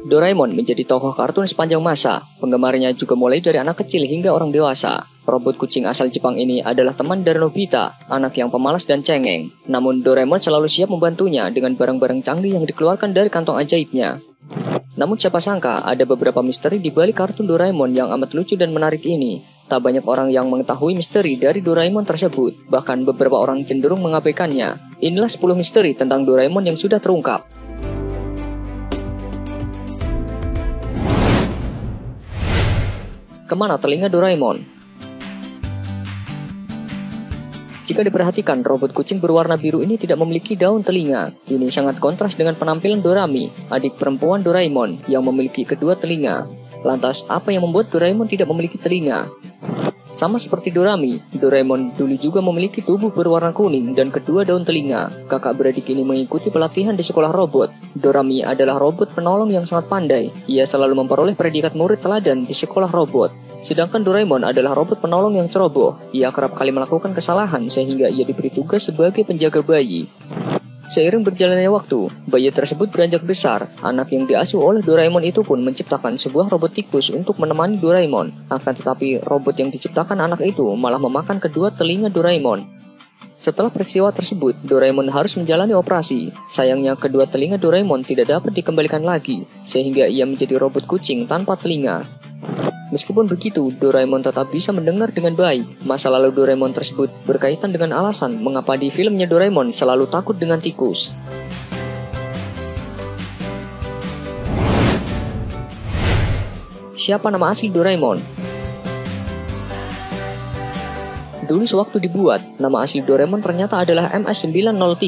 Doraemon menjadi tokoh kartun sepanjang masa. Penggemarnya juga mulai dari anak kecil hingga orang dewasa. Robot kucing asal Jepang ini adalah teman dari Nobita, anak yang pemalas dan cengeng. Namun Doraemon selalu siap membantunya dengan barang-barang canggih yang dikeluarkan dari kantong ajaibnya. Namun siapa sangka ada beberapa misteri di balik kartun Doraemon yang amat lucu dan menarik ini. Tak banyak orang yang mengetahui misteri dari Doraemon tersebut, bahkan beberapa orang cenderung mengabaikannya. Inilah 10 misteri tentang Doraemon yang sudah terungkap. Kemana telinga Doraemon? Jika diperhatikan, robot kucing berwarna biru ini tidak memiliki daun telinga. Ini sangat kontras dengan penampilan Dorami, adik perempuan Doraemon, yang memiliki kedua telinga. Lantas, apa yang membuat Doraemon tidak memiliki telinga? Sama seperti Dorami, Doraemon dulu juga memiliki tubuh berwarna kuning dan kedua daun telinga. Kakak beradik ini mengikuti pelatihan di sekolah robot. Dorami adalah robot penolong yang sangat pandai. Ia selalu memperoleh predikat murid teladan di sekolah robot. Sedangkan Doraemon adalah robot penolong yang ceroboh. Ia kerap kali melakukan kesalahan sehingga ia diberi tugas sebagai penjaga bayi. Seiring berjalannya waktu, bayi tersebut beranjak besar. Anak yang diasuh oleh Doraemon itu pun menciptakan sebuah robot tikus untuk menemani Doraemon. Akan tetapi, robot yang diciptakan anak itu malah memakan kedua telinga Doraemon. Setelah peristiwa tersebut, Doraemon harus menjalani operasi. Sayangnya, kedua telinga Doraemon tidak dapat dikembalikan lagi, sehingga ia menjadi robot kucing tanpa telinga. Meskipun begitu, Doraemon tetap bisa mendengar dengan baik. Masa lalu Doraemon tersebut berkaitan dengan alasan mengapa di filmnya Doraemon selalu takut dengan tikus. Siapa nama asli Doraemon? Dulu sewaktu dibuat, nama asli Doraemon ternyata adalah MS-903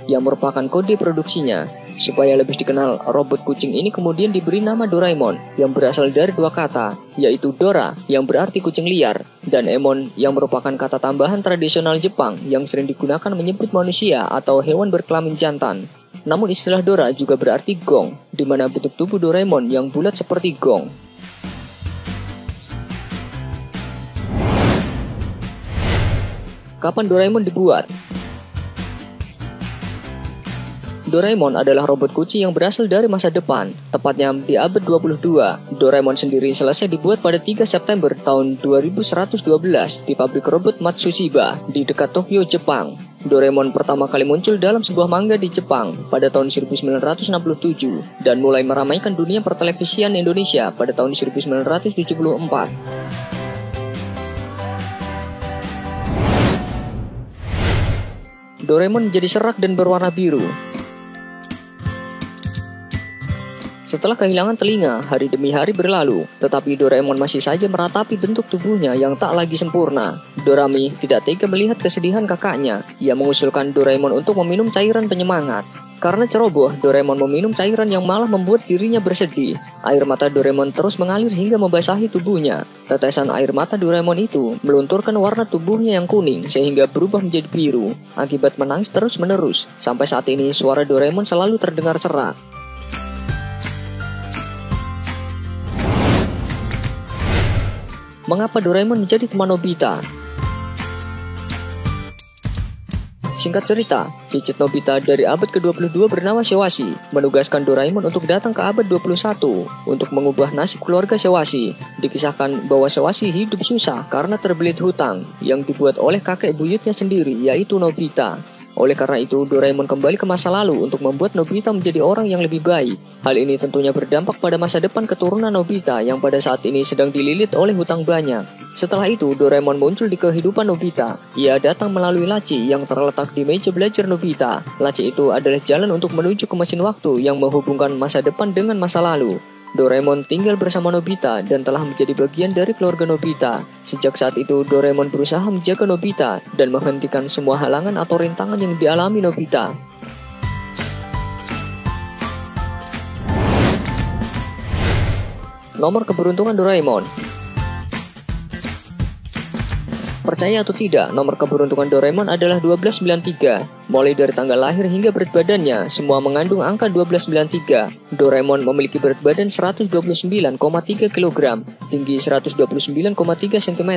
yang merupakan kode produksinya. Supaya lebih dikenal, robot kucing ini kemudian diberi nama Doraemon yang berasal dari dua kata, yaitu Dora yang berarti kucing liar, dan Emon yang merupakan kata tambahan tradisional Jepang yang sering digunakan menyebut manusia atau hewan berkelamin jantan. Namun istilah Dora juga berarti gong, di mana bentuk tubuh Doraemon yang bulat seperti gong. Kapan Doraemon dibuat? Doraemon adalah robot kucing yang berasal dari masa depan, tepatnya di abad 22. Doraemon sendiri selesai dibuat pada 3 September tahun 2112 di pabrik robot Matsushiba di dekat Tokyo, Jepang. Doraemon pertama kali muncul dalam sebuah manga di Jepang pada tahun 1967 dan mulai meramaikan dunia pertelevisian Indonesia pada tahun 1974. Doraemon menjadi serak dan berwarna biru. Setelah kehilangan telinga, hari demi hari berlalu, tetapi Doraemon masih saja meratapi bentuk tubuhnya yang tak lagi sempurna. Dorami tidak tega melihat kesedihan kakaknya. Ia mengusulkan Doraemon untuk meminum cairan penyemangat. Karena ceroboh, Doraemon meminum cairan yang malah membuat dirinya bersedih. Air mata Doraemon terus mengalir hingga membasahi tubuhnya. Tetesan air mata Doraemon itu melunturkan warna tubuhnya yang kuning sehingga berubah menjadi biru. Akibat menangis terus-menerus, sampai saat ini suara Doraemon selalu terdengar serak. Mengapa Doraemon menjadi teman Nobita? Singkat cerita, cicit Nobita dari abad ke-22 bernama Sewasi menugaskan Doraemon untuk datang ke abad 21 untuk mengubah nasib keluarga Sewasi. Dikisahkan bahwa Sewasi hidup susah karena terbelit hutang yang dibuat oleh kakek buyutnya sendiri, yaitu Nobita. Oleh karena itu, Doraemon kembali ke masa lalu untuk membuat Nobita menjadi orang yang lebih baik. Hal ini tentunya berdampak pada masa depan keturunan Nobita yang pada saat ini sedang dililit oleh hutang banyak. Setelah itu, Doraemon muncul di kehidupan Nobita. Ia datang melalui laci yang terletak di meja belajar Nobita. Laci itu adalah jalan untuk menuju ke mesin waktu yang menghubungkan masa depan dengan masa lalu. Doraemon tinggal bersama Nobita dan telah menjadi bagian dari keluarga Nobita. Sejak saat itu, Doraemon berusaha menjaga Nobita dan menghentikan semua halangan atau rintangan yang dialami Nobita. Nomor keberuntungan Doraemon. Percaya atau tidak, nomor keberuntungan Doraemon adalah 1293. Mulai dari tanggal lahir hingga berat badannya, semua mengandung angka 1293. Doraemon memiliki berat badan 129,3 kg, tinggi 129,3 cm,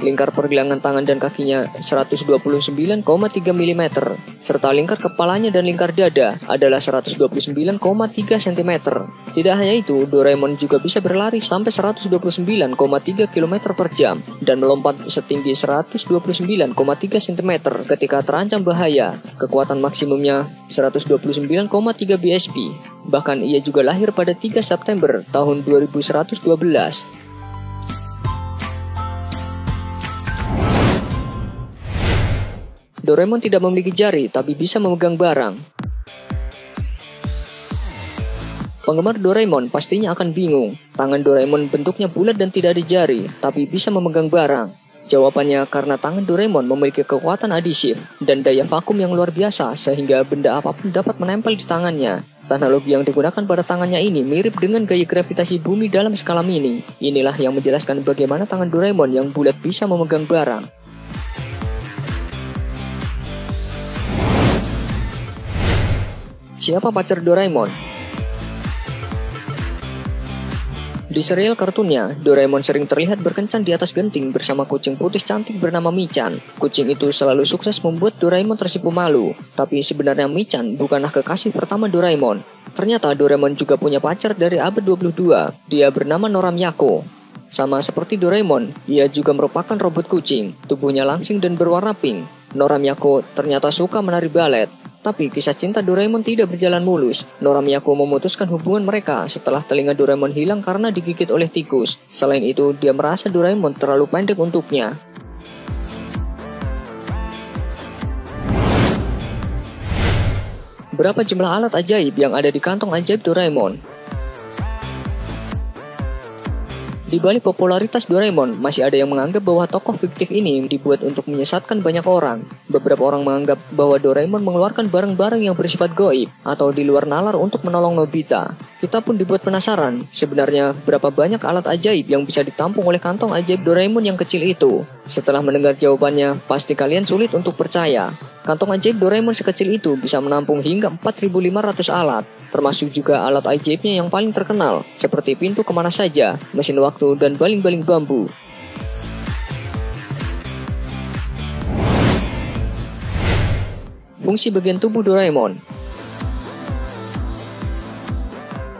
lingkar pergelangan tangan dan kakinya 129,3 mm, serta lingkar kepalanya dan lingkar dada adalah 129,3 cm. Tidak hanya itu, Doraemon juga bisa berlari sampai 129,3 km per jam dan melompat setinggi 129,3 cm ketika terancam bahaya. Kekuatan maksimumnya 129,3 bsp. Bahkan ia juga lahir pada 3 September tahun 2112. Doraemon tidak memiliki jari tapi bisa memegang barang. Penggemar Doraemon pastinya akan bingung. Tangan Doraemon bentuknya bulat dan tidak ada jari, tapi bisa memegang barang. Jawabannya karena tangan Doraemon memiliki kekuatan adhesif dan daya vakum yang luar biasa sehingga benda apapun dapat menempel di tangannya. Teknologi yang digunakan pada tangannya ini mirip dengan gaya gravitasi bumi dalam skala mini. Inilah yang menjelaskan bagaimana tangan Doraemon yang bulat bisa memegang barang. Siapa pacar Doraemon? Di serial kartunnya, Doraemon sering terlihat berkencan di atas genting bersama kucing putih cantik bernama Michan. Kucing itu selalu sukses membuat Doraemon tersipu malu. Tapi sebenarnya Michan bukanlah kekasih pertama Doraemon. Ternyata Doraemon juga punya pacar dari abad 22. Dia bernama Nora Miyako. Sama seperti Doraemon, ia juga merupakan robot kucing. Tubuhnya langsing dan berwarna pink. Nora Miyako ternyata suka menari balet. Tapi kisah cinta Doraemon tidak berjalan mulus. Nora Miyako memutuskan hubungan mereka setelah telinga Doraemon hilang karena digigit oleh tikus. Selain itu, dia merasa Doraemon terlalu pendek untuknya. Berapa jumlah alat ajaib yang ada di kantong ajaib Doraemon? Di balik popularitas Doraemon, masih ada yang menganggap bahwa tokoh fiktif ini dibuat untuk menyesatkan banyak orang. Beberapa orang menganggap bahwa Doraemon mengeluarkan barang-barang yang bersifat goib atau di luar nalar untuk menolong Nobita. Kita pun dibuat penasaran, sebenarnya berapa banyak alat ajaib yang bisa ditampung oleh kantong ajaib Doraemon yang kecil itu? Setelah mendengar jawabannya, pasti kalian sulit untuk percaya. Kantong ajaib Doraemon sekecil itu bisa menampung hingga 4.500 alat. Termasuk juga alat ajaibnya yang paling terkenal, seperti pintu kemana saja, mesin waktu, dan baling-baling bambu. Fungsi bagian tubuh Doraemon.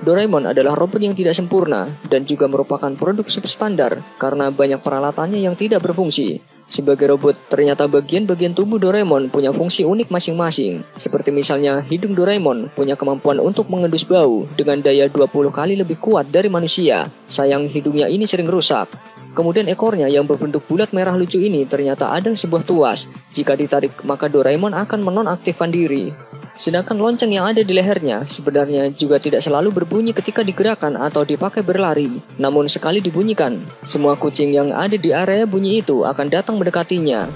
Doraemon adalah robot yang tidak sempurna dan juga merupakan produk substandar karena banyak peralatannya yang tidak berfungsi. Sebagai robot, ternyata bagian-bagian tubuh Doraemon punya fungsi unik masing-masing. Seperti misalnya, hidung Doraemon punya kemampuan untuk mengendus bau dengan daya 20 kali lebih kuat dari manusia. Sayang, hidungnya ini sering rusak. Kemudian ekornya yang berbentuk bulat merah lucu ini ternyata ada sebuah tuas. Jika ditarik, maka Doraemon akan menonaktifkan diri. Sedangkan lonceng yang ada di lehernya sebenarnya juga tidak selalu berbunyi ketika digerakkan atau dipakai berlari. Namun sekali dibunyikan, semua kucing yang ada di area bunyi itu akan datang mendekatinya.